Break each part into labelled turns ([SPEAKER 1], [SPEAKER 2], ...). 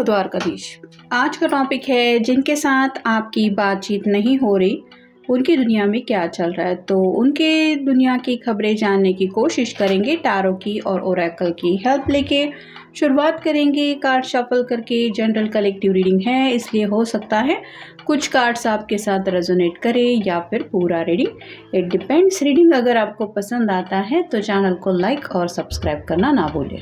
[SPEAKER 1] द्वारकाधीश। आज का टॉपिक है जिनके साथ आपकी बातचीत नहीं हो रही उनकी दुनिया में क्या चल रहा है। तो उनके दुनिया की खबरें जानने की कोशिश करेंगे टैरो की और ओरेकल की हेल्प लेके। शुरुआत करेंगे कार्ड शफल करके। जनरल कलेक्टिव रीडिंग है, इसलिए हो सकता है कुछ कार्ड्स आपके साथ रेजोनेट करे या फिर पूरा रीडिंग, इट डिपेंड्स। रीडिंग अगर आपको पसंद आता है तो चैनल को लाइक और सब्सक्राइब करना ना भूलें।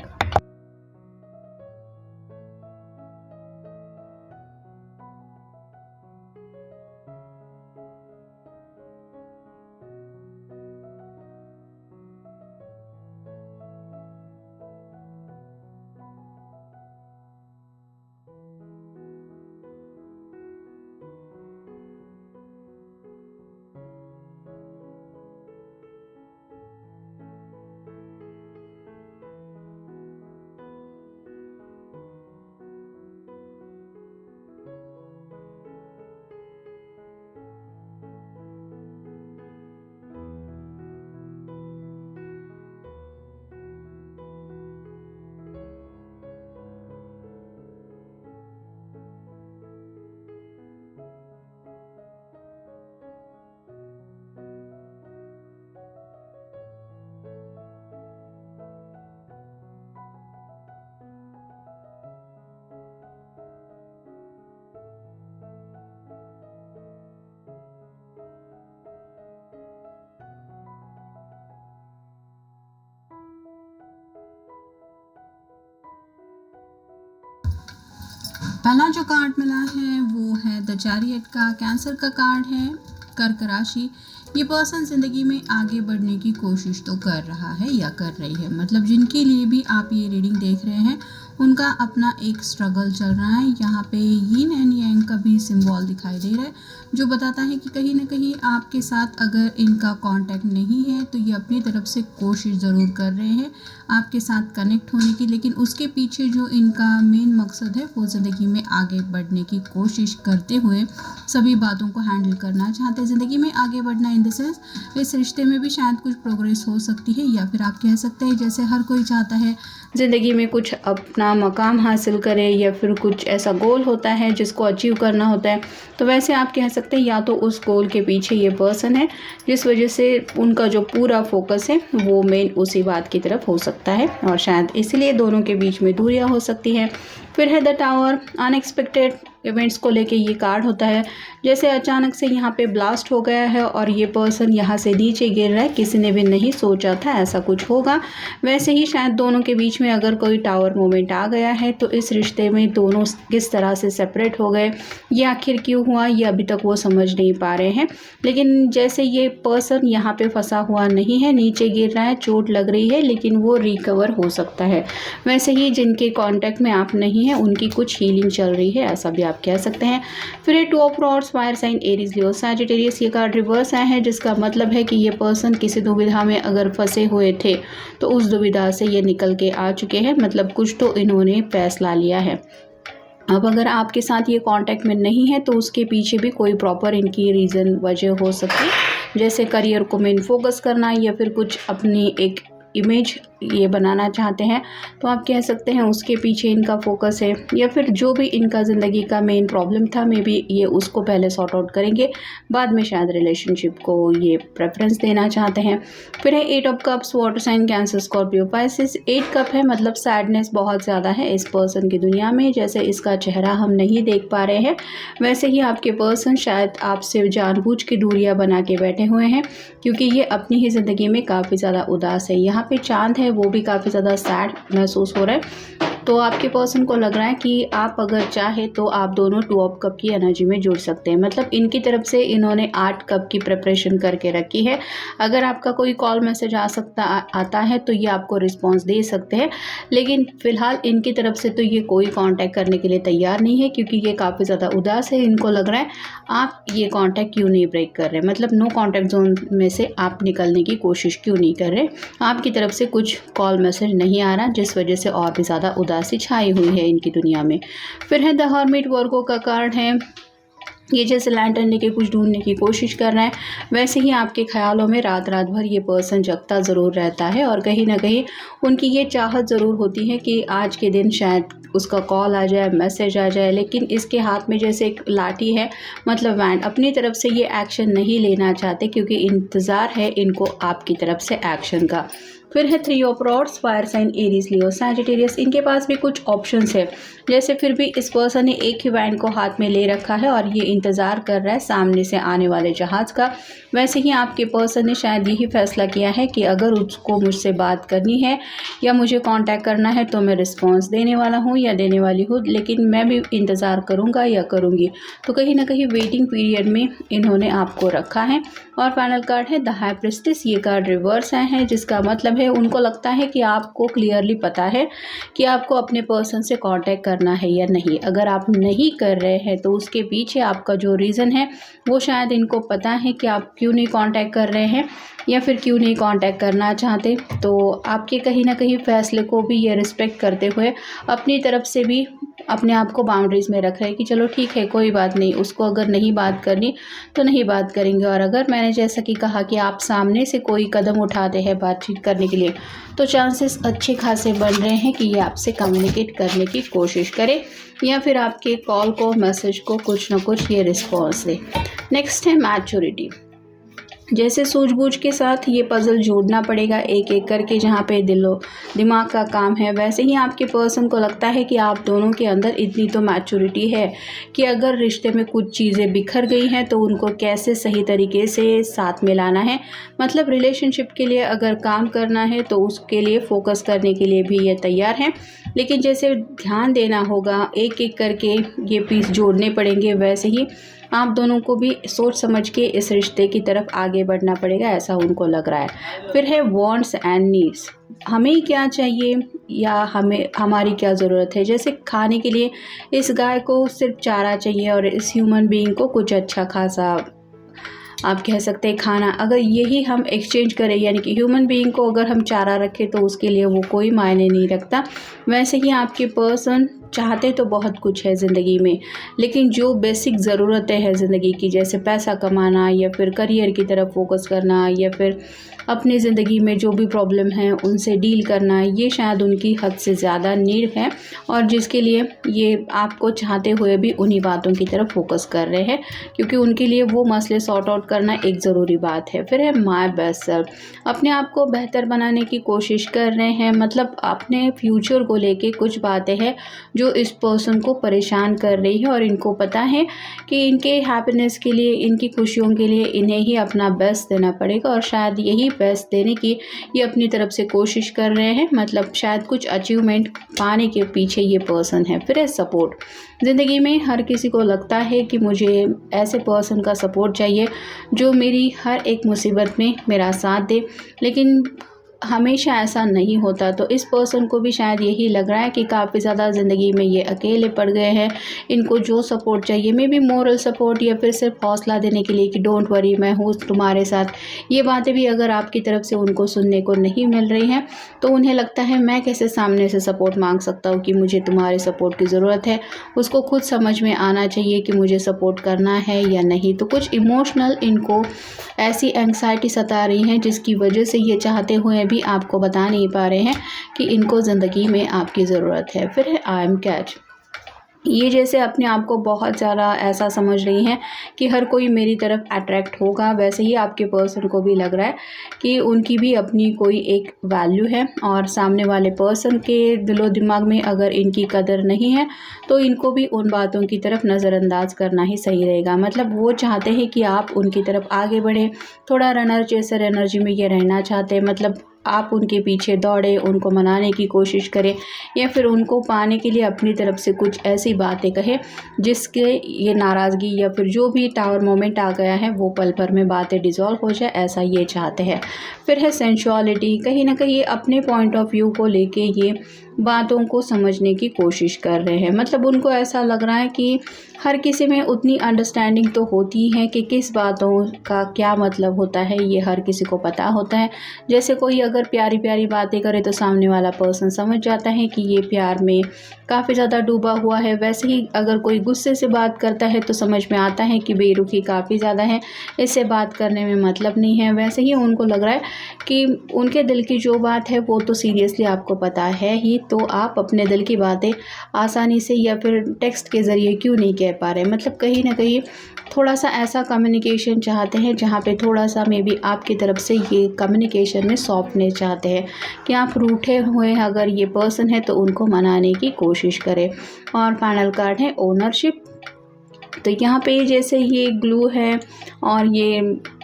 [SPEAKER 2] पहला जो कार्ड मिला है वो है द चैरियट का, कैंसर का कार्ड है, कर्क राशि। ये पर्सन ज़िंदगी में आगे बढ़ने की कोशिश तो कर रहा है या कर रही है, मतलब जिनके लिए भी आप ये रीडिंग देख रहे हैं उनका अपना एक स्ट्रगल चल रहा है। यहाँ पे यीन एंड यांग का भी सिंबल दिखाई दे रहा है, जो बताता है कि कहीं ना कहीं आपके साथ अगर इनका कांटेक्ट नहीं है तो ये अपनी तरफ से कोशिश ज़रूर कर रहे हैं आपके साथ कनेक्ट होने की, लेकिन उसके पीछे जो इनका मेन मकसद है वो ज़िंदगी में आगे बढ़ने की कोशिश करते हुए सभी बातों को हैंडल करना चाहते हैं। ज़िंदगी में आगे बढ़ना इन द सेंस इस रिश्ते में भी शायद कुछ प्रोग्रेस हो सकती है, या फिर आप कह सकते हैं जैसे हर कोई चाहता है
[SPEAKER 1] ज़िंदगी में कुछ अपना मकाम हासिल करे या फिर कुछ ऐसा गोल होता है जिसको अचीव करना होता है, तो वैसे आप कह सकते हैं या तो उस गोल के पीछे ये पर्सन है जिस वजह से उनका जो पूरा फोकस है वो मेन उसी बात की तरफ हो सकता है और शायद इसलिए दोनों के बीच में दूरियां हो सकती है। फिर है द टावर, अनएक्सपेक्टेड इवेंट्स को लेके ये कार्ड होता है, जैसे अचानक से यहाँ पे ब्लास्ट हो गया है और ये पर्सन यहाँ से नीचे गिर रहा है, किसी ने भी नहीं सोचा था ऐसा कुछ होगा। वैसे ही शायद दोनों के बीच में अगर कोई टावर मोमेंट आ गया है तो इस रिश्ते में दोनों किस तरह से सेपरेट हो गए, ये आखिर क्यों हुआ, ये अभी तक वो समझ नहीं पा रहे हैं। लेकिन जैसे ये पर्सन यहाँ पे फंसा हुआ नहीं है, नीचे गिर रहा है, चोट लग रही है, लेकिन वो रिकवर हो सकता है। वैसे ही जिनके कॉन्टैक्ट में आप नहीं हैं उनकी कुछ हीलिंग चल रही है, ऐसा भी आप कह सकते हैं। फिर ये two of rods, fire sign Aries, Leo, Sagittarius, ये कार्ड रिवर्स आए हैं, जिसका मतलब है कि ये पर्सन किसी दुविधा में अगर फंसे हुए थे तो उस दुविधा से ये निकल के आ चुके हैं, मतलब कुछ तो इन्होंने फैसला लिया है। अब अगर आपके साथ ये कांटेक्ट में नहीं है तो उसके पीछे भी कोई प्रॉपर इनकी रीज़न वजह हो सकती है, जैसे करियर को मेन फोकस करना या फिर कुछ अपनी एक इमेज ये बनाना चाहते हैं, तो आप कह सकते हैं उसके पीछे इनका फोकस है। या फिर जो भी इनका ज़िंदगी का मेन प्रॉब्लम था मे बी ये उसको पहले सॉर्ट आउट करेंगे, बाद में शायद रिलेशनशिप को ये प्रेफरेंस देना चाहते हैं। फिर है eight of cups, water sign, Cancer, Scorpio, Pisces. 8 cup है, मतलब सैडनेस बहुत ज़्यादा है इस पर्सन की दुनिया में, जैसे इसका चेहरा हम नहीं देख पा रहे हैं वैसे ही आपके पर्सन शायद आपसे जानबूझ के दूरियां बना के बैठे हुए हैं, क्योंकि ये अपनी ही ज़िंदगी में काफ़ी ज़्यादा उदास है। यहाँ पे चांद है वो भी काफ़ी ज़्यादा सैड महसूस हो रहा है, तो आपके पर्सन को लग रहा है कि आप अगर चाहे तो आप दोनों 2 ऑफ कप की एनर्जी में जुड़ सकते हैं, मतलब इनकी तरफ से इन्होंने 8 कप की प्रिपरेशन करके रखी है। अगर आपका कोई कॉल मैसेज आता है तो ये आपको रिस्पॉन्स दे सकते हैं, लेकिन फ़िलहाल इनकी तरफ से तो ये कोई कांटेक्ट करने के लिए तैयार नहीं है, क्योंकि ये काफ़ी ज़्यादा उदास है। इनको लग रहा है आप ये कांटेक्ट क्यों नहीं ब्रेक कर रहे, मतलब नो कांटेक्ट जोन में से आप निकलने की कोशिश क्यों नहीं कर रहे। आपकी तरफ से कुछ कॉल मैसेज नहीं आ रहा, जिस वजह से और भी ज़्यादा उदासी छाई हुई है इनकी दुनिया में। फिर है द हर्मिट, वर्गो का कार्ड है, ये जैसे लैंटर्न लेके कुछ ढूंढने की कोशिश कर रहे हैं, वैसे ही आपके ख्यालों में रात रात भर ये पर्सन जगता ज़रूर रहता है और कहीं ना कहीं उनकी ये चाहत ज़रूर होती है कि आज के दिन शायद उसका कॉल आ जाए, मैसेज आ जाए, लेकिन इसके हाथ में जैसे एक लाठी है, मतलब वैंड, अपनी तरफ से ये एक्शन नहीं लेना चाहते क्योंकि इंतज़ार है इनको आपकी तरफ से एक्शन का। फिर है 3 of rods, fire sign Aries, Leo, Sagittarius. इनके पास भी कुछ ऑप्शंस है, जैसे फिर भी इस पर्सन ने एक ही वैंड को हाथ में ले रखा है और ये इंतज़ार कर रहा है सामने से आने वाले जहाज़ का। वैसे ही आपके पर्सन ने शायद यही फैसला किया है कि अगर उसको मुझसे बात करनी है या मुझे कांटेक्ट करना है तो मैं रिस्पांस देने वाला हूँ या देने वाली हूँ, लेकिन मैं भी इंतज़ार करूँगा या करूँगी। तो कहीं ना कहीं वेटिंग पीरियड में इन्होंने आपको रखा है। और फाइनल कार्ड है द हाई प्रिस्टेस। ये कार्ड रिवर्स आए हैं, जिसका मतलब है उनको लगता है कि आपको क्लियरली पता है कि आपको अपने पर्सन से कांटेक्ट करना है या नहीं। अगर आप नहीं कर रहे हैं तो उसके पीछे आपका जो रीज़न है वो शायद इनको पता है कि आप क्यों नहीं कांटेक्ट कर रहे हैं या फिर क्यों नहीं कांटेक्ट करना चाहते। तो आपके कहीं ना कहीं फैसले को भी ये रिस्पेक्ट करते हुए अपनी तरफ से भी अपने आप को बाउंड्रीज़ में रख रहे हैं कि चलो ठीक है, कोई बात नहीं, उसको अगर नहीं बात करनी तो नहीं बात करेंगे। और अगर मैंने जैसा कि कहा कि आप सामने से कोई कदम उठाते हैं बातचीत करने के लिए, तो चांसेस अच्छे खासे बन रहे हैं कि ये आपसे कम्युनिकेट करने की कोशिश करे या फिर आपके कॉल को, मैसेज को कुछ ना कुछ ये रिस्पॉन्स दे। नेक्स्ट है मैच्योरिटी। जैसे सूझबूझ के साथ ये पज़ल जोड़ना पड़ेगा एक एक करके, जहाँ पे दिमाग का काम है, वैसे ही आपके पर्सन को लगता है कि आप दोनों के अंदर इतनी तो मैच्योरिटी है कि अगर रिश्ते में कुछ चीज़ें बिखर गई हैं तो उनको कैसे सही तरीके से साथ में लाना है। मतलब रिलेशनशिप के लिए अगर काम करना है तो उसके लिए फ़ोकस करने के लिए भी ये तैयार हैं, लेकिन जैसे ध्यान देना होगा, एक एक करके ये पीस जोड़ने पड़ेंगे, वैसे ही आप दोनों को भी सोच समझ के इस रिश्ते की तरफ आगे बढ़ना पड़ेगा, ऐसा उनको लग रहा है। फिर है वांट्स एंड नीड्स। हमें क्या चाहिए या हमें हमारी क्या ज़रूरत है। जैसे खाने के लिए इस गाय को सिर्फ चारा चाहिए और इस ह्यूमन बीइंग को कुछ अच्छा खासा, आप कह सकते हैं, खाना। अगर यही हम एक्सचेंज करें, यानी कि ह्यूमन बीइंग को अगर हम चारा रखें तो उसके लिए वो कोई मायने नहीं रखता। वैसे ही आपके पर्सन चाहते तो बहुत कुछ है ज़िंदगी में, लेकिन जो बेसिक ज़रूरतें हैं ज़िंदगी की, जैसे पैसा कमाना या फिर करियर की तरफ फोकस करना या फिर अपनी ज़िंदगी में जो भी प्रॉब्लम है उनसे डील करना, ये शायद उनकी हद से ज़्यादा नीड है और जिसके लिए ये आपको चाहते हुए भी उन्हीं बातों की तरफ फोकस कर रहे हैं, क्योंकि उनके लिए वो मसले सॉर्ट आउट करना एक ज़रूरी बात है। फिर है माय बेस्ट सेल्फ। अपने आप को बेहतर बनाने की कोशिश कर रहे हैं, मतलब अपने फ्यूचर को लेके कुछ बातें हैं जो इस पर्सन को परेशान कर रही है और इनको पता है कि इनके हैप्पीनेस के लिए, इनकी खुशियों के लिए इन्हें ही अपना बेस्ट देना पड़ेगा और शायद यही बेस्ट देने की ये अपनी तरफ से कोशिश कर रहे हैं। मतलब शायद कुछ अचीवमेंट पाने के पीछे ये पर्सन है। फिर है सपोर्ट। ज़िंदगी में हर किसी को लगता है कि मुझे ऐसे पर्सन का सपोर्ट चाहिए जो मेरी हर एक मुसीबत में मेरा साथ दे, लेकिन हमेशा ऐसा नहीं होता। तो इस पर्सन को भी शायद यही लग रहा है कि काफ़ी ज़्यादा ज़िंदगी में ये अकेले पड़ गए हैं। इनको जो सपोर्ट चाहिए, मे बी मोरल सपोर्ट या फिर सिर्फ हौसला देने के लिए कि डोंट वरी, मैं हूँ तुम्हारे साथ, ये बातें भी अगर आपकी तरफ से उनको सुनने को नहीं मिल रही हैं तो उन्हें लगता है मैं कैसे सामने से सपोर्ट मांग सकता हूँ कि मुझे तुम्हारे सपोर्ट की ज़रूरत है। उसको खुद समझ में आना चाहिए कि मुझे सपोर्ट करना है या नहीं। तो कुछ इमोशनल इनको ऐसी एंग्जाइटी सता रही है जिसकी वजह से ये चाहते हुए भी आपको बता नहीं पा रहे हैं कि इनको ज़िंदगी में आपकी ज़रूरत है। फिर है आई एम कैट। ये जैसे अपने आप को बहुत ज़्यादा ऐसा समझ रही हैं कि हर कोई मेरी तरफ अट्रैक्ट होगा, वैसे ही आपके पर्सन को भी लग रहा है कि उनकी भी अपनी कोई एक वैल्यू है और सामने वाले पर्सन के दिलो दिमाग में अगर इनकी कदर नहीं है तो इनको भी उन बातों की तरफ नज़रअंदाज करना ही सही रहेगा। मतलब वो चाहते हैं कि आप उनकी तरफ आगे बढ़ें, थोड़ा रनर चेसर एनर्जी में ये रहना चाहते हैं। मतलब आप उनके पीछे दौड़े, उनको मनाने की कोशिश करें या फिर उनको पाने के लिए अपनी तरफ से कुछ ऐसी बातें कहें जिसके ये नाराज़गी या फिर जो भी टावर मोमेंट आ गया है वो पल भर में बातें डिज़ोल्व हो जाए, ऐसा ये चाहते हैं। फिर है सेंशुअलिटी। कहीं ना कहीं अपने पॉइंट ऑफ व्यू को लेके ये बातों को समझने की कोशिश कर रहे हैं। मतलब उनको ऐसा लग रहा है कि हर किसी में उतनी अंडरस्टैंडिंग तो होती है कि किस बातों का क्या मतलब होता है, ये हर किसी को पता होता है। जैसे कोई अगर प्यारी प्यारी बातें करे तो सामने वाला पर्सन समझ जाता है कि ये प्यार में काफ़ी ज़्यादा डूबा हुआ है। वैसे ही अगर कोई गुस्से से बात करता है तो समझ में आता है कि बेरुखी काफ़ी ज़्यादा है, इससे बात करने में मतलब नहीं है। वैसे ही उनको लग रहा है कि उनके दिल की जो बात है वो तो सीरियसली आपको पता है ही, तो आप अपने दिल की बातें आसानी से या फिर टेक्स्ट के ज़रिए क्यों नहीं कह पा रहे। मतलब कहीं ना कहीं थोड़ा सा ऐसा कम्युनिकेशन चाहते हैं जहाँ पे थोड़ा सा मे बी आपकी तरफ से ये कम्युनिकेशन में सॉफ्टनेस चाहते हैं कि आप रूठे हुए अगर ये पर्सन है तो उनको मनाने की कोशिश करें। और फाइनल कार्ड है ओनरशिप। तो यहाँ पे जैसे ये ग्लू है और ये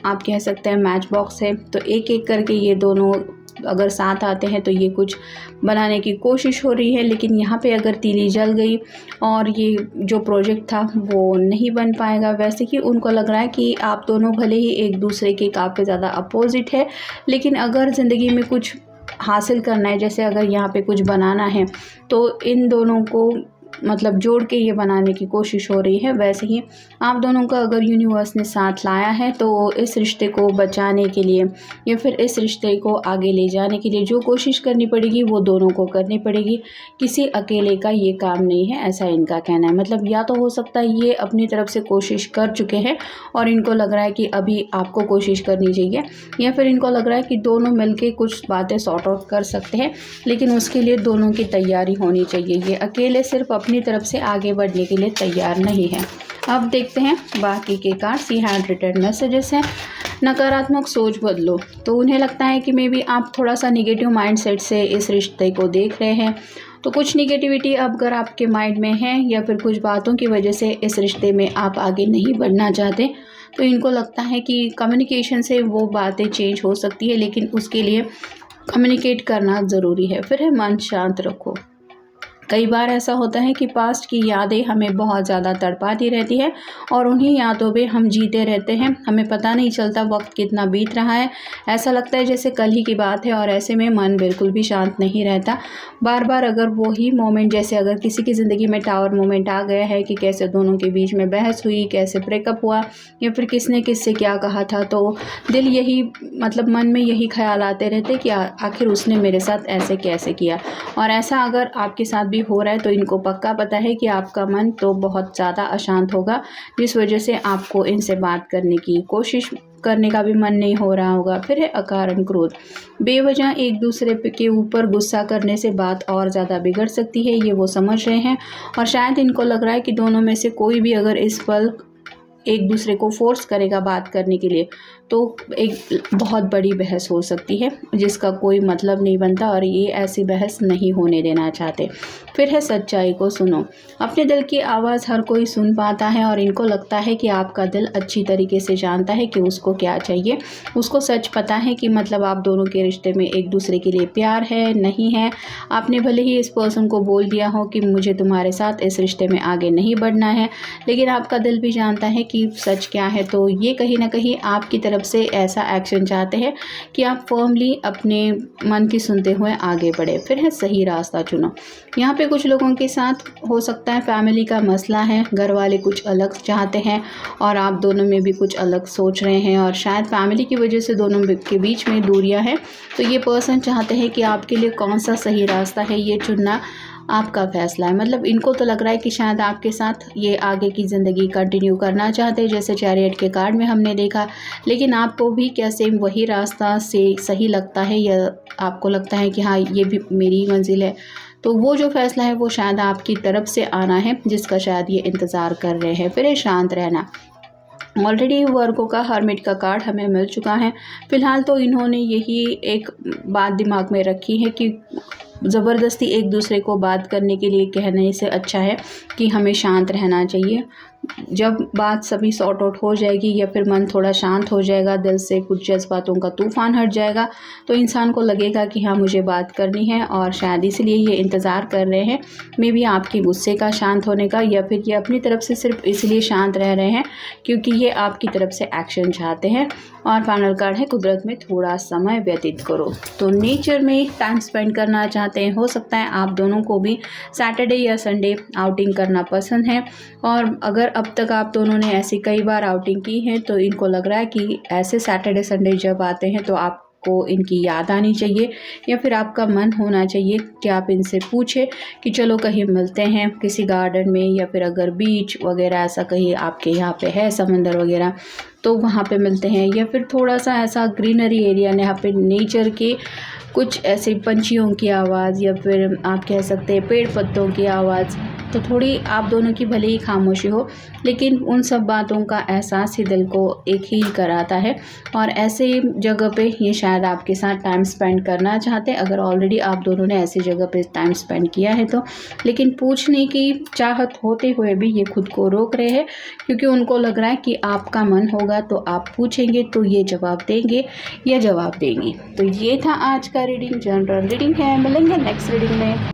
[SPEAKER 1] आप कह सकते हैं मैच बॉक्स है, तो एक एक करके ये दोनों अगर साथ आते हैं तो ये कुछ बनाने की कोशिश हो रही है। लेकिन यहाँ पे अगर तीली जल गई और ये जो प्रोजेक्ट था वो नहीं बन पाएगा। वैसे कि उनको लग रहा है कि आप दोनों भले ही एक दूसरे के काफ़ी ज़्यादा अपोजिट है, लेकिन अगर ज़िंदगी में कुछ हासिल करना है, जैसे अगर यहाँ पे कुछ बनाना है तो इन दोनों को मतलब जोड़ के ये बनाने की कोशिश हो रही है। वैसे ही आप दोनों का अगर यूनिवर्स ने साथ लाया है तो इस रिश्ते को बचाने के लिए या फिर इस रिश्ते को आगे ले जाने के लिए जो कोशिश करनी पड़ेगी वो दोनों को करनी पड़ेगी। किसी अकेले का ये काम नहीं है, ऐसा इनका कहना है। मतलब या तो हो सकता है ये अपनी तरफ से कोशिश कर चुके हैं और इनको लग रहा है कि अभी आपको कोशिश करनी चाहिए, या फिर इनको लग रहा है कि दोनों मिलके कुछ बातें सॉर्ट आउट कर सकते हैं, लेकिन उसके लिए दोनों की तैयारी होनी चाहिए। ये अकेले सिर्फ अपनी तरफ से आगे बढ़ने के लिए तैयार नहीं है। अब देखते हैं बाकी के कार्ड। सी हैंड रिटर्न मैसेजेस हैं। नकारात्मक सोच बदलो। तो उन्हें लगता है कि मे बी आप थोड़ा सा निगेटिव माइंडसेट से इस रिश्ते को देख रहे हैं। तो कुछ निगेटिविटी अब अगर आपके माइंड में है या फिर कुछ बातों की वजह से इस रिश्ते में आप आगे नहीं बढ़ना चाहते, तो इनको लगता है कि कम्युनिकेशन से वो बातें चेंज हो सकती है, लेकिन उसके लिए कम्युनिकेट करना ज़रूरी है। फिर है मन शांत रखो। कई बार ऐसा होता है कि पास्ट की यादें हमें बहुत ज़्यादा तड़पाती रहती है और उन्हीं यादों पे हम जीते रहते हैं। हमें पता नहीं चलता वक्त कितना बीत रहा है, ऐसा लगता है जैसे कल ही की बात है, और ऐसे में मन बिल्कुल भी शांत नहीं रहता। बार बार अगर वो ही मोमेंट, जैसे अगर किसी की ज़िंदगी में टावर मोमेंट आ गया है कि कैसे दोनों के बीच में बहस हुई, कैसे ब्रेकअप हुआ या फिर किसने किससे क्या कहा था, तो दिल यही मतलब मन में यही ख्याल आते रहते कि आखिर उसने मेरे साथ ऐसे कैसे किया। और ऐसा अगर आपके साथ भी हो रहा है तो इनको पक्का पता है कि आपका मन तो बहुत ज़्यादा अशांत होगा, जिस वजह से आपको इनसे बात करने की कोशिश करने का भी मन नहीं हो रहा होगा। फिर है अकारण क्रोध। बेवजह एक दूसरे के ऊपर गुस्सा करने से बात और ज़्यादा बिगड़ सकती है, ये वो समझ रहे हैं। और शायद इनको लग रहा है कि दोनों में से कोई भी अगर इस पल एक दूसरे को फोर्स करेगा बात करने के लिए तो एक बहुत बड़ी बहस हो सकती है, जिसका कोई मतलब नहीं बनता, और ये ऐसी बहस नहीं होने देना चाहते। फिर है सच्चाई को सुनो। अपने दिल की आवाज़ हर कोई सुन पाता है और इनको लगता है कि आपका दिल अच्छी तरीके से जानता है कि उसको क्या चाहिए। उसको सच पता है कि मतलब आप दोनों के रिश्ते में एक दूसरे के लिए प्यार है नहीं है। आपने भले ही इस पर्सन को बोल दिया हो कि मुझे तुम्हारे साथ इस रिश्ते में आगे नहीं बढ़ना है, लेकिन आपका दिल भी जानता है कि सच क्या है। तो ये कहीं ना कहीं आपकी तरफ से ऐसा एक्शन चाहते हैं कि आप फर्मली अपने मन की सुनते हुए आगे बढ़े। फिर है सही रास्ता चुनो। यहाँ पे कुछ लोगों के साथ हो सकता है फैमिली का मसला है, घर वाले कुछ अलग चाहते हैं और आप दोनों में भी कुछ अलग सोच रहे हैं, और शायद फैमिली की वजह से दोनों के बीच में दूरियां हैं। तो ये पर्सन चाहते हैं कि आपके लिए कौन सा सही रास्ता है ये चुनना आपका फैसला है। मतलब इनको तो लग रहा है कि शायद आपके साथ ये आगे की ज़िंदगी कंटिन्यू करना चाहते हैं, जैसे चैरियट के कार्ड में हमने देखा। लेकिन आपको भी क्या सेम वही रास्ता से सही लगता है, या आपको लगता है कि हाँ ये भी मेरी मंजिल है? तो वो जो फैसला है वो शायद आपकी तरफ से आना है, जिसका शायद ये इंतज़ार कर रहे हैं। फिर शांत रहना। ऑलरेडी वर्गों का हर्मिट का कार्ड हमें मिल चुका है। फ़िलहाल तो इन्होंने यही एक बात दिमाग में रखी है कि ज़बरदस्ती एक दूसरे को बात करने के लिए कहने से अच्छा है कि हमें शांत रहना चाहिए। जब बात सभी सॉर्ट आउट हो जाएगी या फिर मन थोड़ा शांत हो जाएगा, दिल से कुछ जज्बातों का तूफ़ान हट जाएगा, तो इंसान को लगेगा कि हाँ मुझे बात करनी है, और शायद इसलिए ये इंतज़ार कर रहे हैं मे बी आपके गुस्से का शांत होने का, या फिर ये अपनी तरफ से सिर्फ इसलिए शांत रह रहे हैं क्योंकि ये आपकी तरफ से एक्शन चाहते हैं। और फाइनल कार्ड है कुदरत में थोड़ा समय व्यतीत करो। तो नेचर में टाइम स्पेंड करना चाहते हैं। हो सकता है आप दोनों को भी सैटरडे या संडे आउटिंग करना पसंद है, और अगर अब तक आप दोनों ने ऐसी कई बार आउटिंग की है तो इनको लग रहा है कि ऐसे सैटरडे संडे जब आते हैं तो आपको इनकी याद आनी चाहिए, या फिर आपका मन होना चाहिए कि आप इनसे पूछें कि चलो कहीं मिलते हैं किसी गार्डन में, या फिर अगर बीच वगैरह ऐसा कहीं आपके यहाँ पे है समंदर वगैरह, तो वहाँ पे मिलते हैं, या फिर थोड़ा सा ऐसा ग्रीनरी एरिया यहाँ पे नेचर के कुछ ऐसे पंछियों की आवाज़ या फिर आप कह सकते हैं पेड़ पत्तों की आवाज़, तो थोड़ी आप दोनों की भले ही खामोशी हो लेकिन उन सब बातों का एहसास ही दिल को एक ही कराता है। और ऐसे जगह पे ये शायद आपके साथ टाइम स्पेंड करना चाहते हैं, अगर ऑलरेडी आप दोनों ने ऐसी जगह पे टाइम स्पेंड किया है तो। लेकिन पूछने की चाहत होते हुए भी ये खुद को रोक रहे हैं, क्योंकि उनको लग रहा है कि आपका मन होगा तो आप पूछेंगे तो ये जवाब देंगे या जवाब देंगी। तो ये था आज का रीडिंग, जनरल रीडिंग है। मिलेंगे नेक्स्ट रीडिंग में।